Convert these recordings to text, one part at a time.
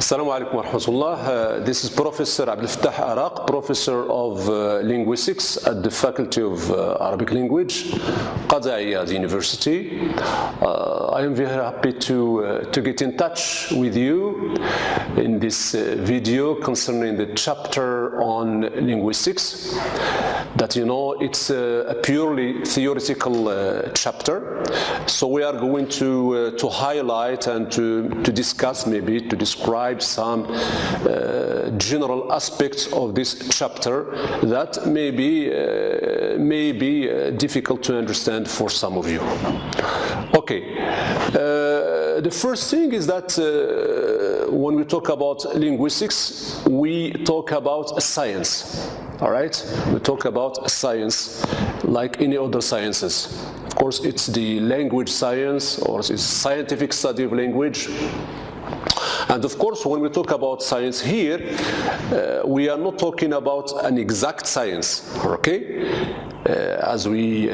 Assalamu alaikum wa rahmatullah. This is Professor Abdelfettah Araq, Professor of Linguistics at the Faculty of Arabic Language, Cadi Ayyad University. I am very happy to get in touch with you in this video concerning the chapter on linguistics. That you know, it's a purely theoretical chapter. So we are going to highlight and to discuss, maybe to describe some general aspects of this chapter that may be difficult to understand for some of you. Okay, the first thing is that when we talk about linguistics, we talk about science. All right, we talk about science like any other sciences. Of course, it's the language science, or it's scientific study of language. And of course, when we talk about science here, we are not talking about an exact science, okay? As we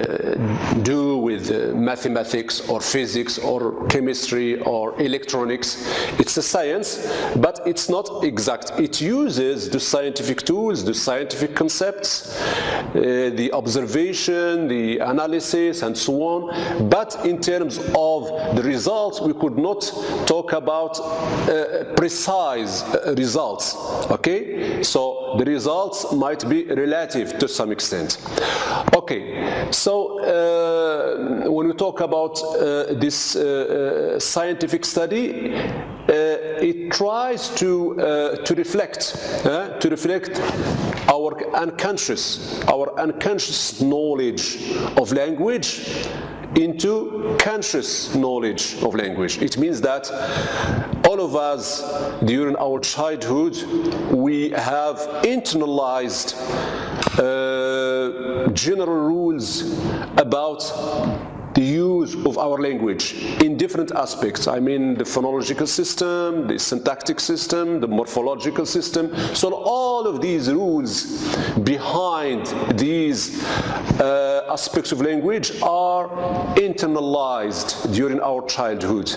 do with mathematics or physics or chemistry or electronics. It's a science, but it's not exact. It uses the scientific tools, the scientific concepts, the observation, the analysis, and so on. But in terms of the results, we could not talk about precise results, okay? So the results might be relative to some extent. Okay, so when we talk about this scientific study, it tries to reflect our unconscious knowledge of language into conscious knowledge of language. It means that all of us during our childhood, we have internalized general rules about the use of our language in different aspects. I mean the phonological system, the syntactic system, the morphological system. So all of these rules behind these aspects of language are internalized during our childhood.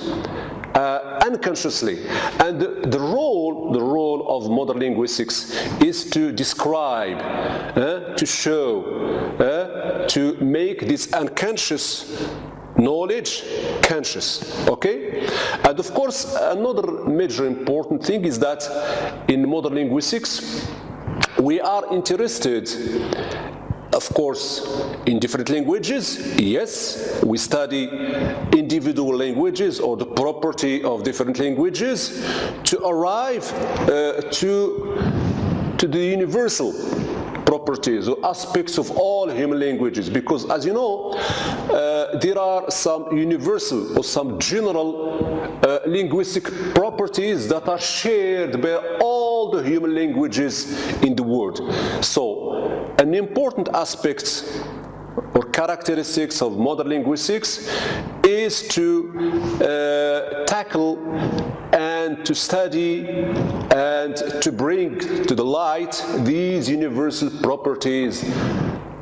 Unconsciously, and the role of modern linguistics is to describe, to show, to make this unconscious knowledge conscious, okay? And of course, another major important thing is that in modern linguistics, we are interested, of course, in different languages. Yes, we study individual languages or the property of different languages to arrive to the universal properties or aspects of all human languages, because as you know, there are some universal or some general linguistic properties that are shared by all the human languages in the world. So an important aspect or characteristics of modern linguistics is to tackle and to study and to bring to the light these universal properties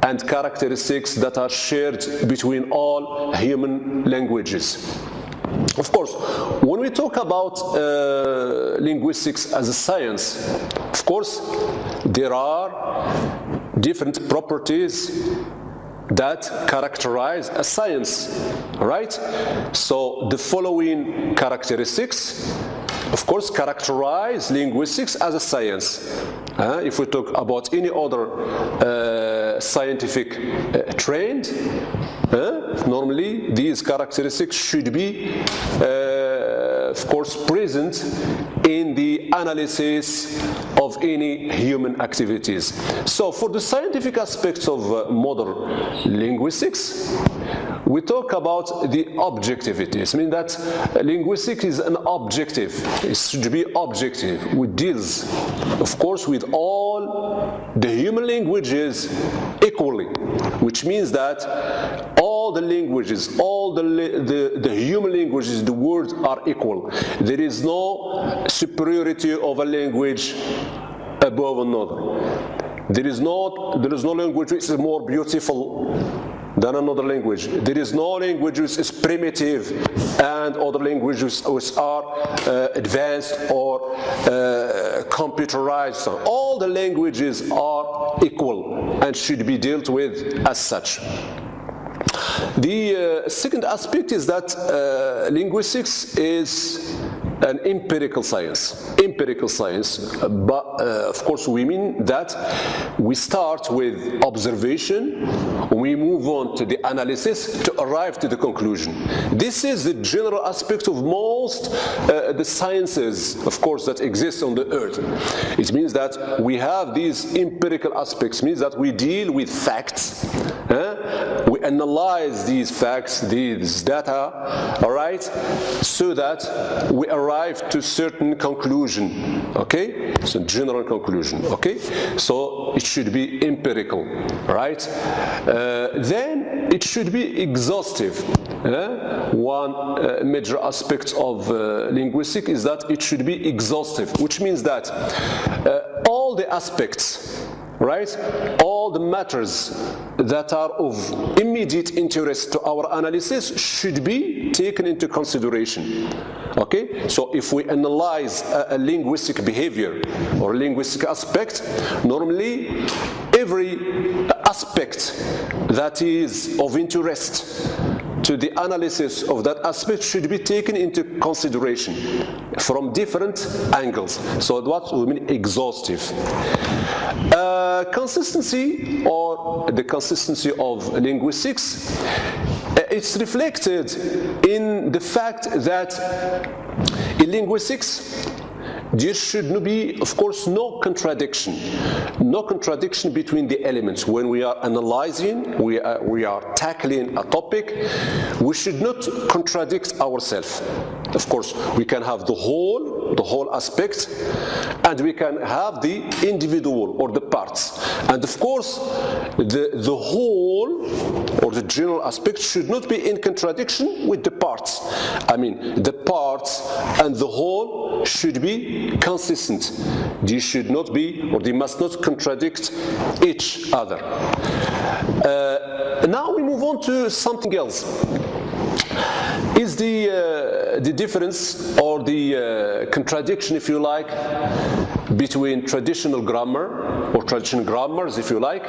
and characteristics that are shared between all human languages. Of course, when we talk about linguistics as a science, of course, there are different properties that characterize a science, right? So the following characteristics, of course, characterize linguistics as a science. If we talk about any other scientific trend, normally these characteristics should be, of course, present in the analysis of any human activities. So for the scientific aspects of modern linguistics, we talk about the objectivities. I mean that linguistics is an objective. It should be objective. It deals, of course, with all the human languages equally, which means that all the languages, all the human languages in the world are equal. There is no superiority of a language above another. There is no language which is more beautiful than another language. There is no language which is primitive and other languages which are advanced or computerized. All the languages are equal and should be dealt with as such. The second aspect is that linguistics is an empirical science. Empirical science, but of course we mean that we start with observation, we move on to the analysis to arrive to the conclusion. This is the general aspect of most the sciences, of course, that exist on the earth. It means that we have these empirical aspects, means that we deal with facts. We analyze these facts, these data, all right, so that we arrive to certain conclusion, okay? So general conclusion, okay? So it should be empirical, right? Then it should be exhaustive. One major aspect of linguistics is that it should be exhaustive, which means that all the aspects, right, all the matters that are of immediate interest to our analysis should be taken into consideration. Okay, so if we analyze a linguistic behavior or linguistic aspect, normally every aspect that is of interest to the analysis of that aspect should be taken into consideration from different angles. So what we mean exhaustive. Consistency, or the consistency of linguistics, it's reflected in the fact that in linguistics there should be, of course, no contradiction between the elements. When we are analyzing, we are tackling a topic, we should not contradict ourselves. Of course, we can have the whole aspect, and we can have the individual or the parts. And of course, the whole or the general aspect should not be in contradiction with the parts. I mean, the parts and the whole should be consistent. They should not be, or they must not contradict each other. Now we move on to something else. Is the difference or the contradiction, if you like, between traditional grammar or traditional grammars, if you like,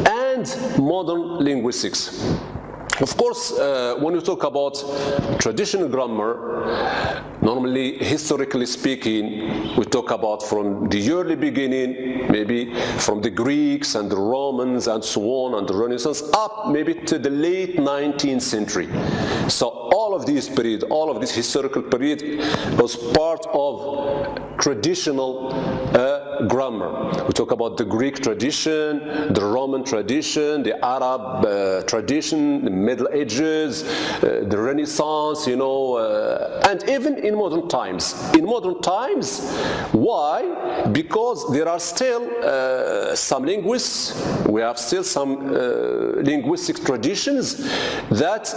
and modern linguistics. Of course, when you talk about traditional grammar, normally, historically speaking, we talk about from the early beginning, maybe from the Greeks and the Romans and so on, and the Renaissance, up maybe to the late 19th century. So all of this period, all of this historical period was part of traditional grammar. We talk about the Greek tradition, the Roman tradition, the Arab tradition, the Middle Ages, the Renaissance, you know, and even in modern times. In modern times, why? Because there are still some linguists, we have still some linguistic traditions that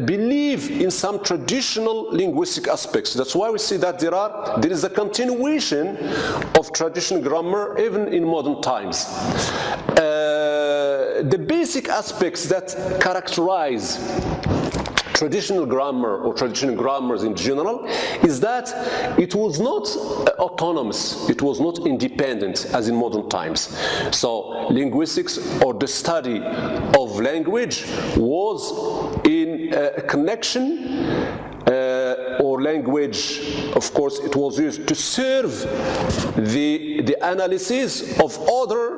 believe in some traditional linguistic aspects. That's why we see that there is a continuation of traditional grammar even in modern times. The basic aspects that characterize traditional grammar or traditional grammars in general is that it was not autonomous, it was not independent as in modern times. So linguistics, or the study of language, was in connection or language, of course, it was used to serve the analysis of other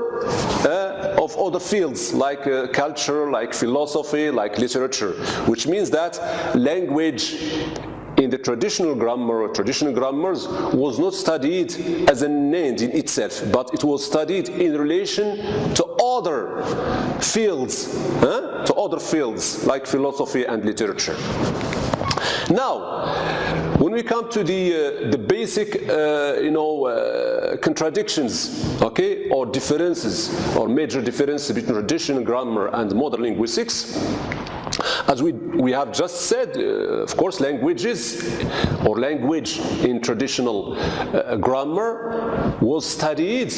fields like culture, like philosophy, like literature, which means that language in the traditional grammar or traditional grammars was not studied as an end in itself, but it was studied in relation to other fields, like philosophy and literature. Now, when we come to the basic, contradictions, okay, or differences, or major differences between traditional grammar and modern linguistics, as we have just said, of course, languages or language in traditional grammar was studied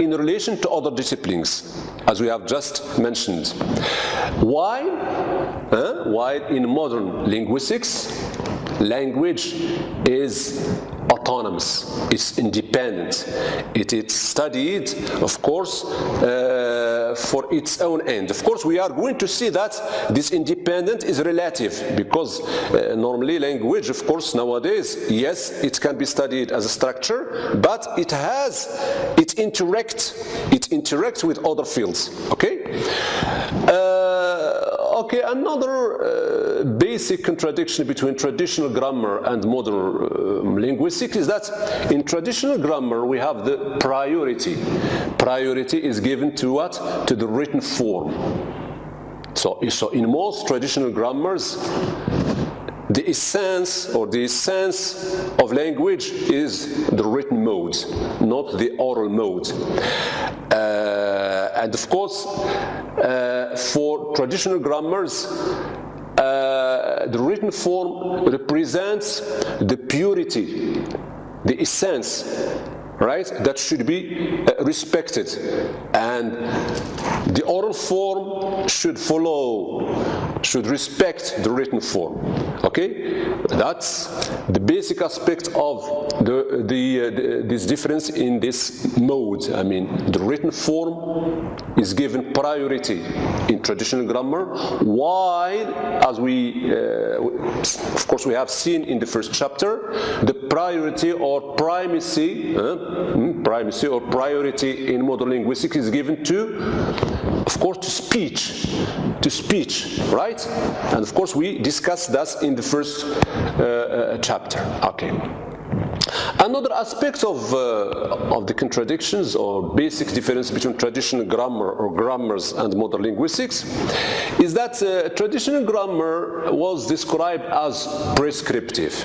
in relation to other disciplines, as we have just mentioned. Why? While in modern linguistics, language is autonomous, it's independent. It is studied, of course, for its own end. Of course, we are going to see that this independence is relative, because normally language, of course, nowadays, yes, it can be studied as a structure, but it interacts with other fields. Okay. Okay, another basic contradiction between traditional grammar and modern linguistics is that in traditional grammar we have the priority. Priority is given to what? To the written form. So in most traditional grammars, the essence of language is the written mode, not the oral mode. And of course, for traditional grammars, the written form represents the purity, the essence, right, that should be respected, and the oral form should respect the written form. Okay, that's the basic aspect of this difference in this mode. I mean, the written form is given priority in traditional grammar, while, as of course we have seen in the first chapter, the priority or primacy or priority in modern linguistics is given to, of course, to speech, right? And of course we discussed that in the first chapter. Okay. Another aspect of the contradictions or basic difference between traditional grammar or grammars and modern linguistics is that traditional grammar was described as prescriptive.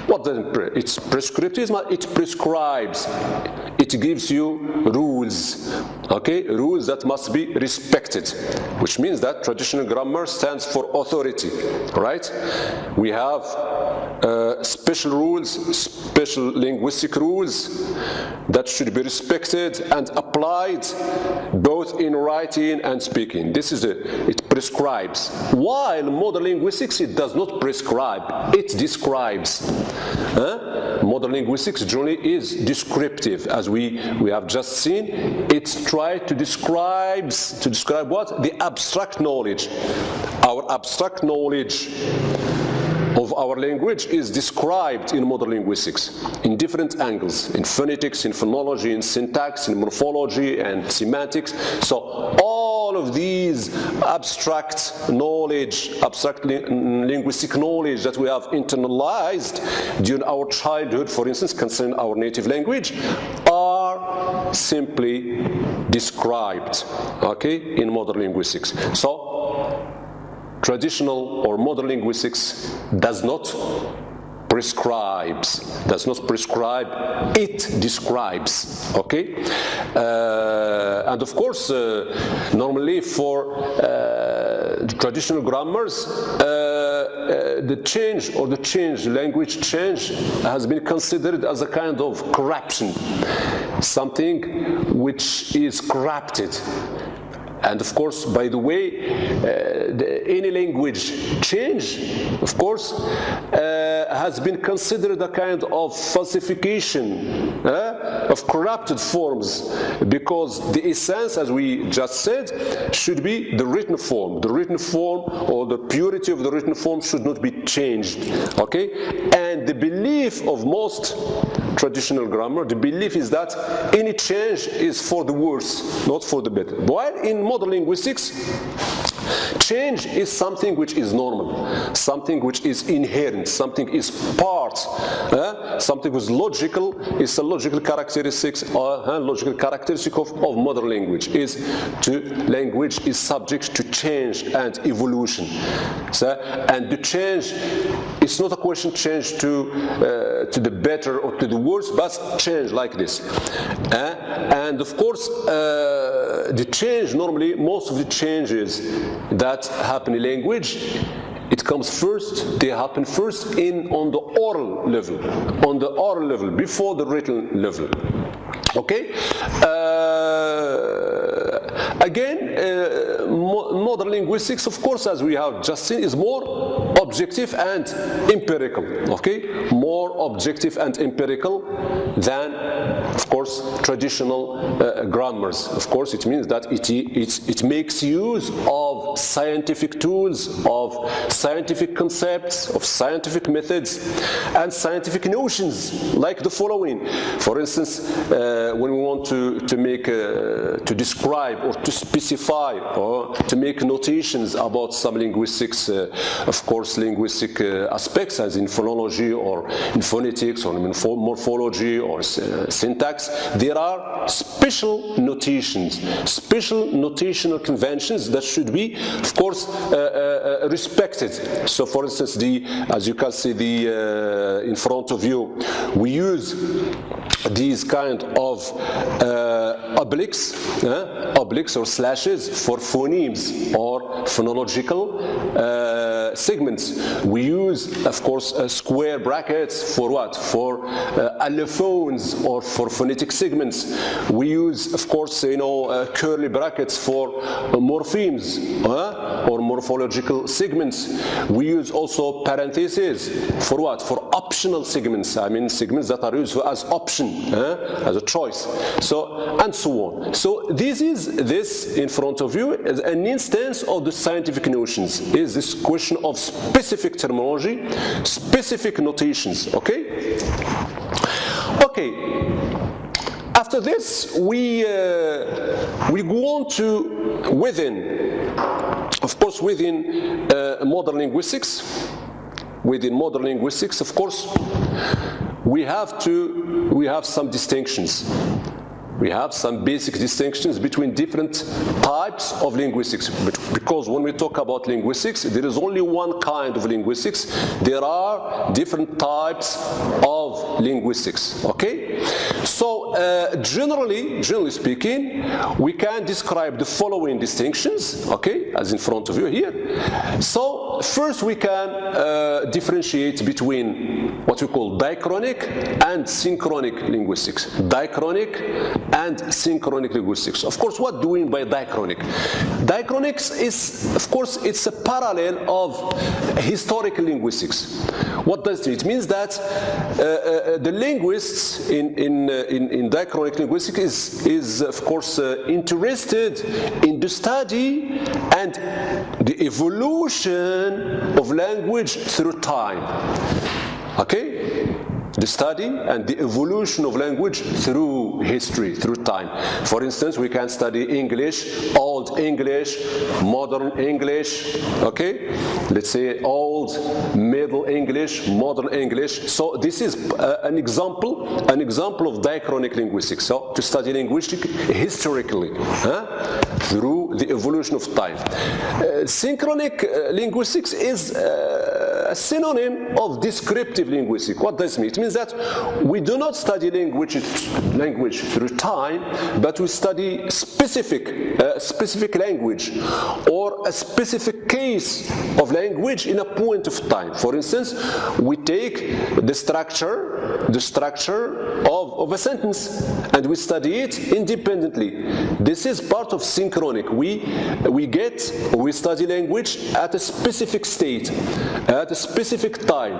What does it's prescriptive? It prescribes. It gives you rules, okay? Rules that must be respected, which means that traditional grammar stands for authority, right? We have special rules, special linguistic rules that should be respected and applied both in writing and speaking. This is it prescribes. While modern linguistics, it does not prescribe, it describes. Modern linguistics generally is descriptive, as we have just seen. It's tried to describe what? The abstract knowledge. Our abstract knowledge of our language is described in modern linguistics in different angles, in phonetics, in phonology, in syntax, in morphology, and semantics. So all of these abstract knowledge, abstract linguistic knowledge that we have internalized during our childhood, for instance, concerning our native language, are simply described, okay, in modern linguistics. So traditional or modern linguistics does not prescribe, it describes, okay? And of course, normally for traditional grammars, the language change has been considered as a kind of corruption, something which is corrupted. And of course, by the way, any language change, of course, has been considered a kind of falsification of corrupted forms, because the essence, as we just said, should be the written form. The written form or the purity of the written form should not be changed. Okay? And the belief of most traditional grammar, the belief is that any change is for the worse, not for the better. While in modern linguistics, change is something which is normal, something which is inherent, something is part, something which is logical, is a logical characteristic of modern language. Language is subject to change and evolution. And the change is not a question change to the better or to the worse, but change like this. And of course, the change, normally, most of the changes that happen in language, it comes first, they happen first on the oral level, before the written level. Okay? Again, modern linguistics, of course, as we have just seen, is more objective and empirical. Okay? More objective and empirical than, of course, traditional grammars. Of course, it means that it makes use of scientific tools, of scientific concepts, of scientific methods, and scientific notions, like the following. For instance, when we want to make, to describe or to specify or to make notations about some linguistics, of course, linguistic aspects, as in phonology or in phonetics or in morphology or syntax, there are special notations, special notational conventions that should be, of course, respected. So, for instance, as you can see in front of you, we use these kind of obliques or slashes for phonemes or phonological segments. We use, of course, square brackets for what? For allophones or for phonetic segments. We use, of course, curly brackets for morphemes or morphological segments. We use also parentheses for what? For optional segments. I mean segments that are used as option, as a choice. So and so on. So this in front of you is an instance of the scientific notions. Is this question of specific terminology, specific notations. Okay. Okay. After this, we go on to within modern linguistics. Within modern linguistics, of course, we have some distinctions. We have some basic distinctions between different types of linguistics, because when we talk about linguistics, there is only one kind of linguistics. There are different types of linguistics. Okay, so generally speaking, we can describe the following distinctions. Okay, as in front of you here. So first, we can differentiate between what we call diachronic and synchronic linguistics. Diachronic and synchronic linguistics. Of course, what do we mean by diachronic? Diachronics is, of course, it's a parallel of historical linguistics. What does it mean? It means that the linguists in diachronic linguistics is of course interested in the study and the evolution of language through time. Okay? The study and the evolution of language through history, through time. For instance, we can study English, Old English, Modern English, okay? Let's say Old, Middle English, Modern English. So this is an example of diachronic linguistics. So to study linguistics historically, through the evolution of time. Synchronic linguistics is a synonym of descriptive linguistics. What does it mean? It means that we do not study language through time, but we study specific language or a specific case of language in a point of time. For instance, we take the structure of a sentence and we study it independently. This is part of synchronic. We study language at a specific state, at a specific time.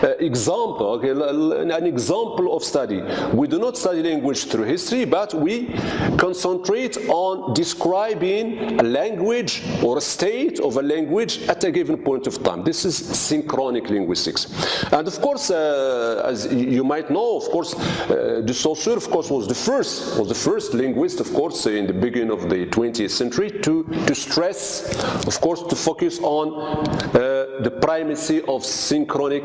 An example of study. We do not study language through history, but we concentrate on describing a language or a state of a language at a given point of time. This is synchronic linguistics. And of course, as you might know, of course, de Saussure, of course, was the first linguist, of course, in the beginning of the 20th century to stress, of course, to focus on the primacy of synchronic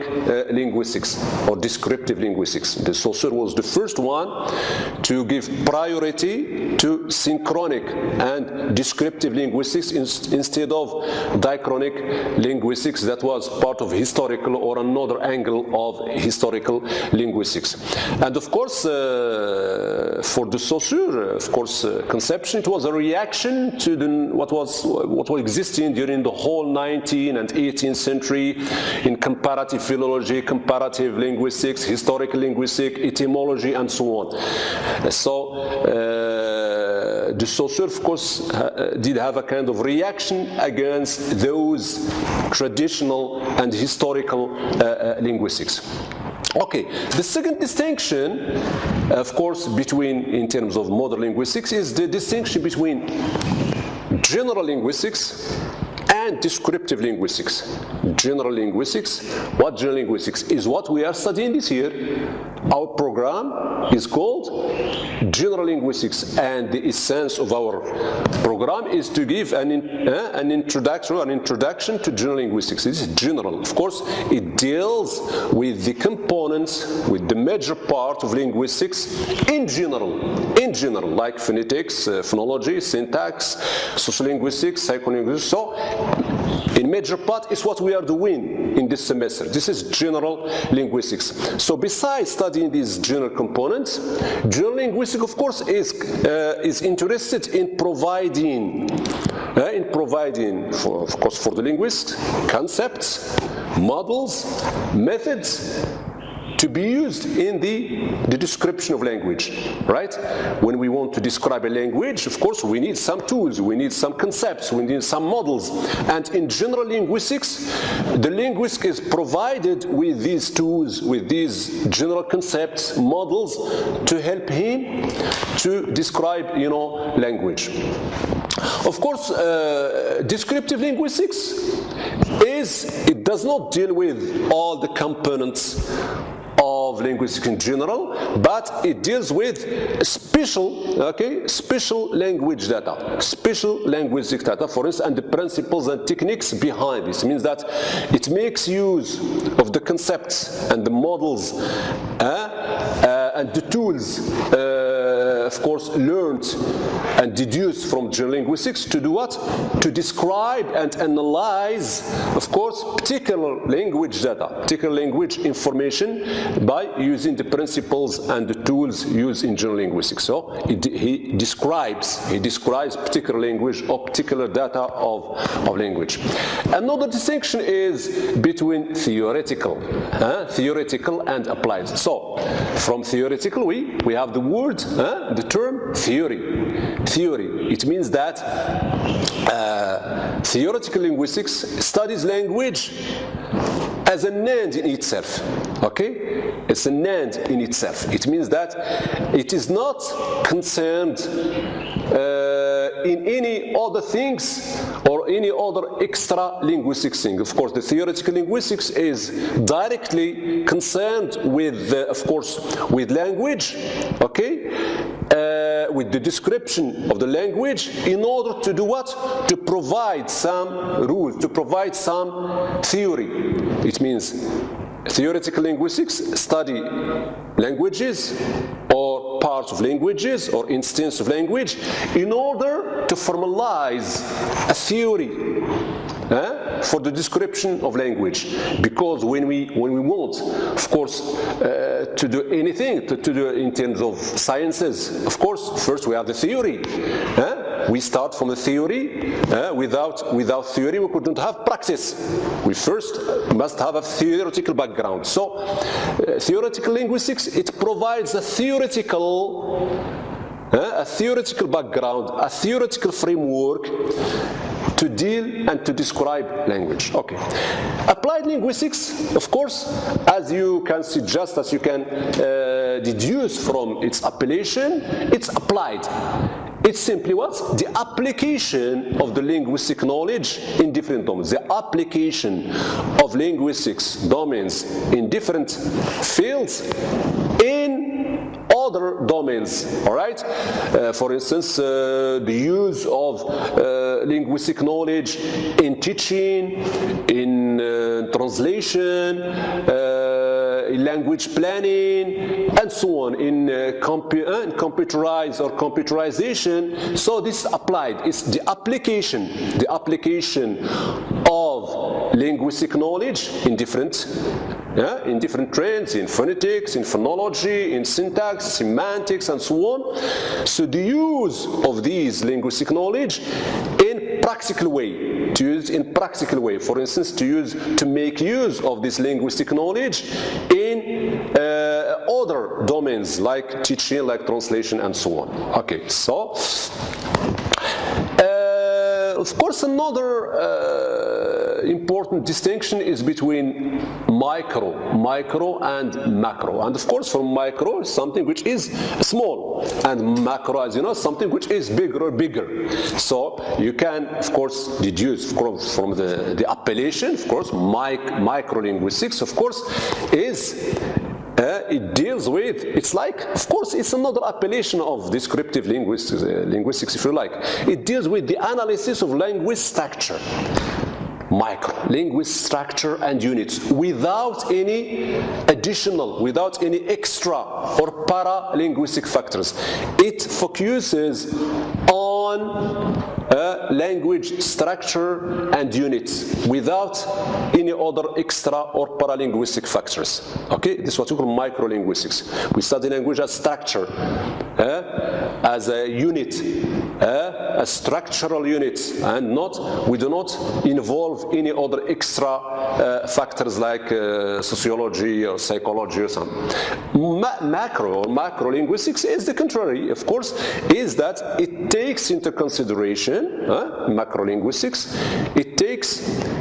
linguistics or descriptive linguistics. The Saussure was the first one to give priority to synchronic and descriptive linguistics instead of diachronic linguistics that was part of historical or another angle of historical linguistics. And of course, for the Saussure, of course, conception, it was a reaction to what was existing during the whole 19th and 18th century in comparative philology, comparative linguistics, historical linguistics, etymology, and so on. So the Saussure, of course, did have a kind of reaction against those traditional and historical linguistics. Okay, the second distinction, of course, in terms of modern linguistics, is the distinction between general linguistics and descriptive linguistics. General linguistics, what general linguistics is what we are studying this year. Our program is called General Linguistics, and the essence of our program is to give an introduction to general linguistics. This is general. Of course, it deals with the components, with the major part of linguistics in general, like phonetics, phonology, syntax, sociolinguistics, psycholinguistics. So, in major part is what we are doing in this semester. This is general linguistics. So besides studying these general components, general linguistics, of course, is interested in providing, for the linguist, concepts, models, methods to be used in the description of language, right? When we want to describe a language, of course, we need some tools, we need some concepts, we need some models. And in general linguistics, the linguist is provided with these tools, with these general concepts, models, to help him to describe, language. Of course, descriptive linguistics it does not deal with all the components of linguistics in general, but it deals with special language data, special linguistic data, for instance, and the principles and techniques behind this. It means that it makes use of the concepts and the models and the tools, of course, learned and deduced from general linguistics to do what? To describe and analyze, of course, particular language data, particular language information by using the principles and the tools used in general linguistics. So he describes particular language or particular data of language. Another distinction is between theoretical and applied. So from theoretical, we have the word, the term theory. It means that theoretical linguistics studies language as an end in itself. Okay? It's an end in itself. It means that it is not concerned in any other things or any other extra linguistic thing. Of course, the theoretical linguistics is directly concerned with, of course, with language, okay? With the description of the language in order to do what? To provide some rules, to provide some theory. It means theoretical linguistics study languages or parts of languages or instance of language in order to formalize a theory for the description of language. Because when we want, of course, to do anything, to do in terms of sciences, of course, first we have the theory. We start from the theory. Without theory, we couldn't have practice. We first must have a theoretical background. So, theoretical linguistics, it provides a theoretical background, a theoretical framework to deal and to describe language. Okay. Applied linguistics, of course, as you can suggest, as you can deduce from its appellation, it's applied. It's simply what? The application of the linguistic knowledge in different domains. The application of linguistics domains in different fields in other domains, all right? For instance, the use of linguistic knowledge in teaching, in translation, in language planning, and so on, in computerized or computerization. So this is applied. It's the application of linguistic knowledge in different trends, in phonetics, in phonology, in syntax, semantics, and so on. So the use of these linguistic knowledge in practical way, to use in practical way. For instance, to make use of this linguistic knowledge in other domains like teaching, like translation, and so on. Okay, so of course another important distinction is between micro and macro. And of course, from micro is something which is small, and macro, as you know, something which is bigger. So you can, of course, deduce from the appellation, of course, microlinguistics, of course, is it deals with, it's like, of course, it's another appellation of descriptive linguistics, if you like. It deals with the analysis of language structure. Micro, language structure and units, without any additional, without any extra or para-linguistic factors. It focuses on language structure and units without any other extra or paralinguistic factors. Okay, this is what we call microlinguistics. We study language as structure, as a unit, a structural unit, and we do not involve any other extra factors like sociology or psychology or something. Macrolinguistics is the contrary, of course, is that it takes into consideration macrolinguistics. It takes,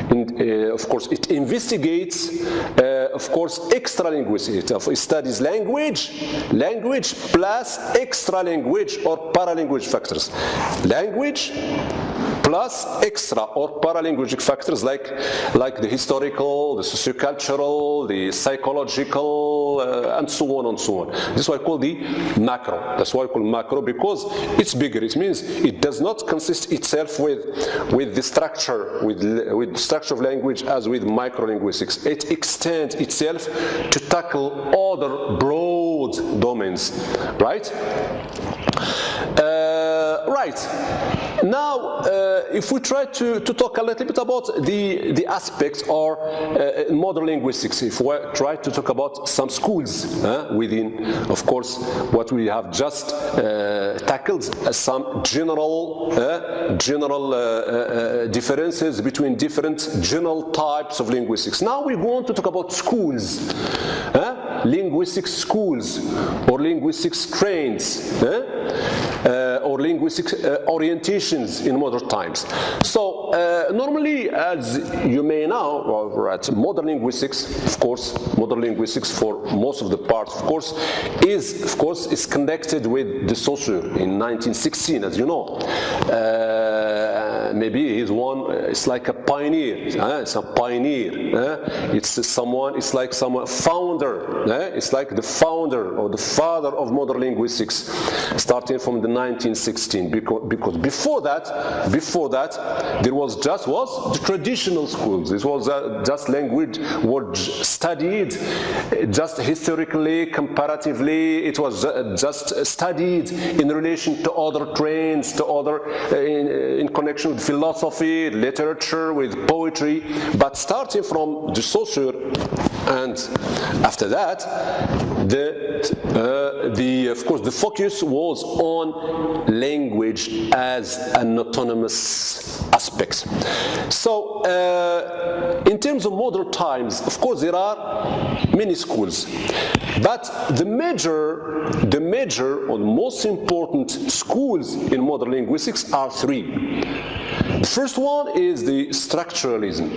of course, it investigates, of course, extra linguistics. It studies language plus extra language or paralinguage factors. Language plus extra or paralinguistic factors like the historical, the sociocultural, the psychological, and so on and so on. This is why I call the macro. That's why I call macro, because it's bigger. It means it does not consist itself with the structure, with structure of language as with microlinguistics. It extends itself to tackle other broad domains, right? Right. Now, if we try to talk a little bit about the aspects or modern linguistics, if we try to talk about some schools within, of course, what we have just tackled, some general differences between different general types of linguistics. Now we go on to talk about schools, linguistic schools or linguistic strains, or linguistic orientations in modern times. So normally, as you may know, right, modern linguistics, of course, modern linguistics for most of the parts, of course, is connected with de Saussure in 1916, as you know. Maybe he's one. It's like a pioneer. It's a pioneer. It's someone. It's like someone founder. It's like the founder or the father of modern linguistics, starting from the 1916. Because before that, there was the traditional schools. This was just language was studied just historically, comparatively. It was just studied in relation to other trends, to other in connection with philosophy, literature, with poetry. But starting from de Saussure, and after that, of course, the focus was on language as an autonomous aspect. So, in terms of modern times, of course, there are many schools, but the major or the most important schools in modern linguistics are three. The first one is the structuralism,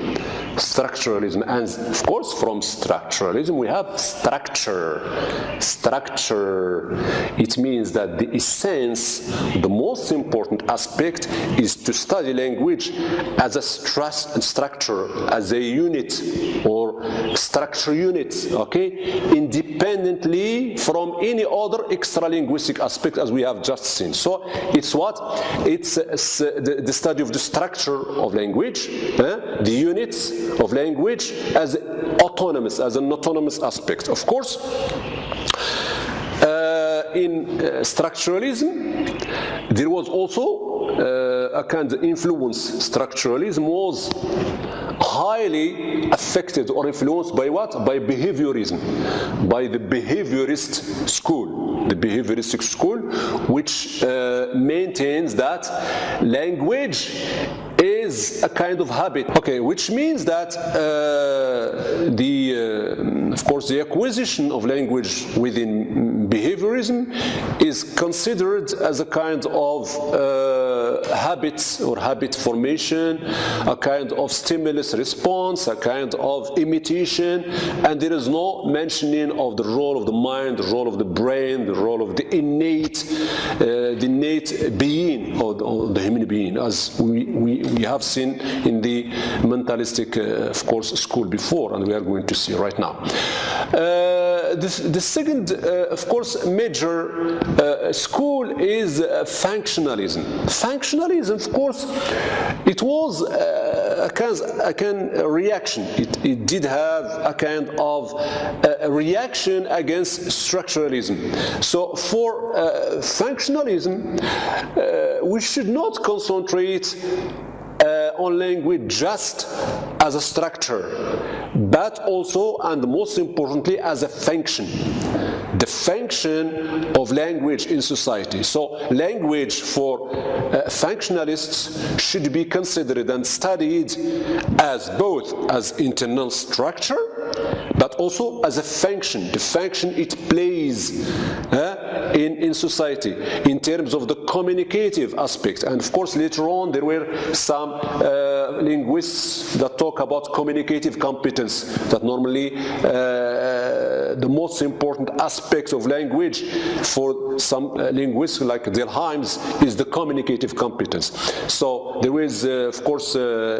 and of course from structuralism we have structure. It means that the essence, the most important aspect is to study language as a structure, as a unit, or structure unit, okay, independently from any other extra-linguistic aspect as we have just seen. So it's what? It's the study of the structure of language, the units of language as autonomous, as an autonomous aspect. Of course, in structuralism, there was also a kind of influence. Structuralism was highly affected or influenced by what? By behaviorism, by the behaviorist school, the behavioristic school, which maintains that language is a kind of habit. Okay, which means that of course, the acquisition of language within behaviorism is considered as a kind of habit or habit formation, a kind of stimulus response, a kind of imitation, and there is no mentioning of the role of the mind, the role of the brain, the role of the innate being of the human being, as we have seen in the mentalistic, of course, school before, and we are going to see right now. The second, of course, major school is functionalism. Functionalism, of course, it was a kind of reaction. It did have a kind of a reaction against structuralism. So for functionalism, we should not concentrate on language just as a structure, but also, and most importantly, as a function. The function of language in society. So language for functionalists should be considered and studied as both as internal structure, but also as a function, the function it plays in society in terms of the communicative aspect. And of course, later on, there were some linguists that talk about communicative competence, that normally the most important aspect of language for some linguists like Delheims is the communicative competence. So there is, of course,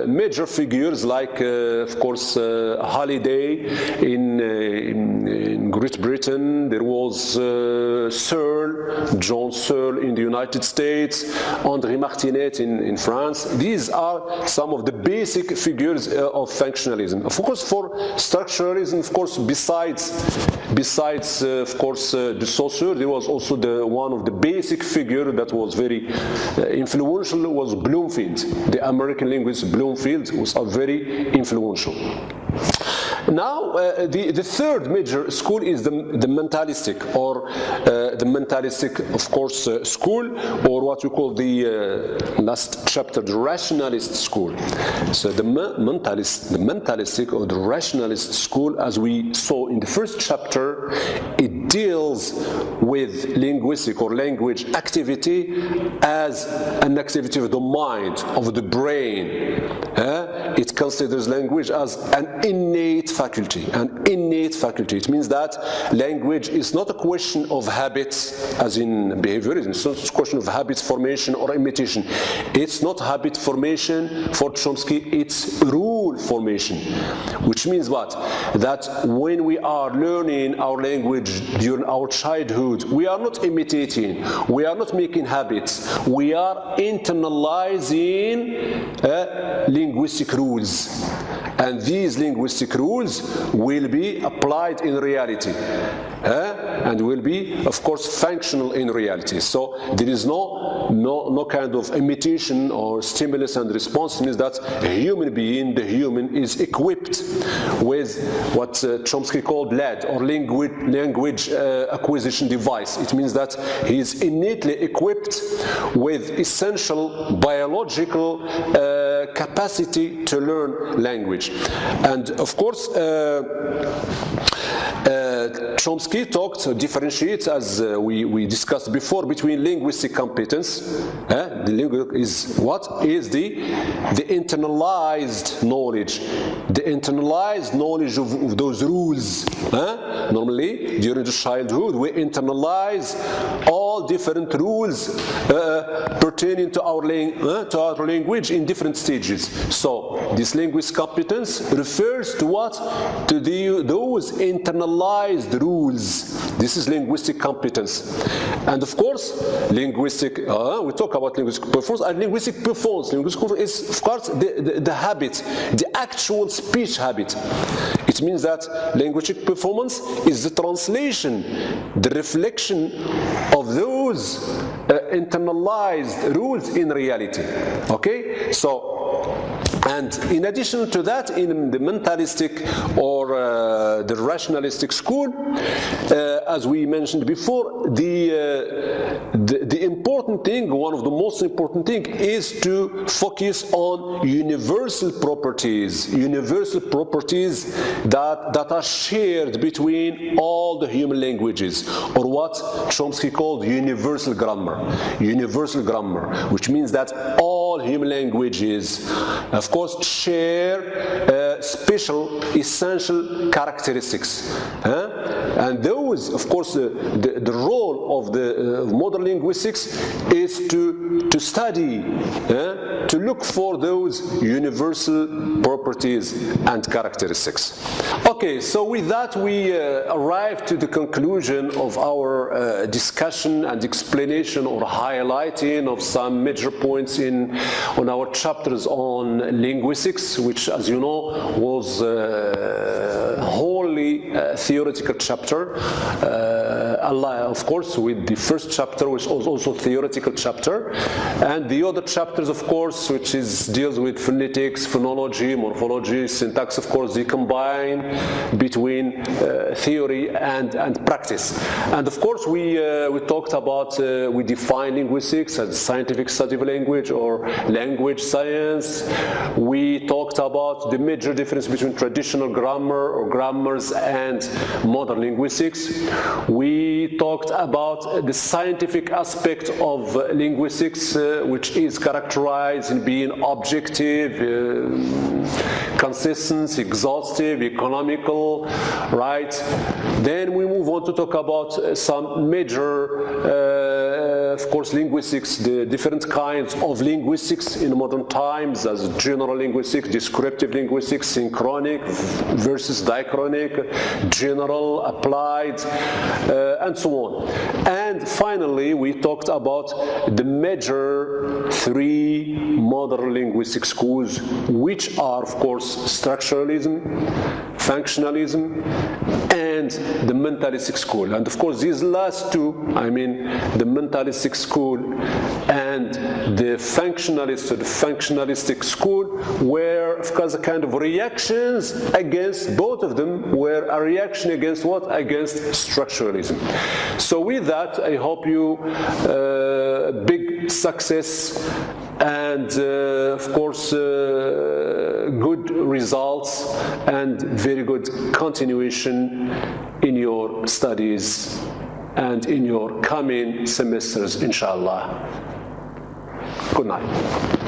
major figures like, of course, Halliday in Great Britain. There was John Searle in the United States, André Martinet in France. These are some of the basic figures of functionalism. Of course, for structuralism, of course, besides of course, de Saussure, there was also one of the basic figure that was very influential was Bloomfield. The American linguist Bloomfield was very influential. Now, the third major school is the mentalistic, or the mentalistic, of course, school, or what we call the last chapter, the rationalist school. So the mentalistic or the rationalist school, as we saw in the first chapter, it deals with linguistic or language activity as an activity of the mind, of the brain. It considers language as an innate faculty, It means that language is not a question of habits, as in behaviorism. It's not a question of habit formation or imitation. It's not habit formation for Chomsky, it's rule formation. Which means what? That when we are learning our language during our childhood, we are not imitating, we are not making habits, we are internalizing linguistic rules. And these linguistic rules will be applied in reality, and will be, of course, functional in reality. So there is no kind of imitation or stimulus and response. It means that a human being, the human, is equipped with what Chomsky called LAD, or language acquisition device. It means that he is innately equipped with essential biological capacity to learn language. And of course, Chomsky differentiates, as we discussed before, between linguistic competence. The linguistic is what is the internalized knowledge, of those rules. Normally, during the childhood, we internalize all different rules pertaining to our language in different stages. So this linguistic competence refers to what? To those internalized rules. This is linguistic competence. And of course, we talk about linguistic performance, and linguistic performance is, of course, the habit, the actual speech habit. It means that linguistic performance is the translation, the reflection of those internalized rules in reality. Okay? So, and in addition to that, in the mentalistic or the rationalistic school, as we mentioned before, the important thing, one of the most important thing, is to focus on universal properties that are shared between all the human languages, or what Chomsky called universal grammar, which means that all human languages, of course, share special, essential characteristics. And those, of course, the role of the modern linguistics is to study, to look for those universal properties and characteristics. Okay, so with that we arrive to the conclusion of our discussion and explanation or highlighting of some major points on our chapters on linguistics, which, as you know, was wholly theoretical chapter. Of course, with the first chapter, which was also theoretical chapter, and the other chapters, of course, which deals with phonetics, phonology, morphology, syntax. Of course, they combine between theory and practice. And of course, we talked about, we define linguistics as scientific study of language or language science. We talked about the major difference between traditional grammar or grammars and modern linguistics. We talked about the scientific aspect of linguistics, which is characterized in being objective, consistent, exhaustive, economical, right? Then we move on to talk about some major, of course, linguistics, the different kinds of linguistics in modern times, as general linguistics, descriptive linguistics, synchronic versus diachronic, general, applied, and so on. And finally, we talked about the major three modern linguistic schools, which are, of course, structuralism, functionalism, and the mentalistic school. And of course, these last two, I mean the mentalistic school and the functionalist or the functionalistic school, were, of course, a kind of reactions against, both of them were a reaction against what? Against structuralism. So with that, I hope you big success and of course good results and very good continuation in your studies and in your coming semesters, inshallah. Good night.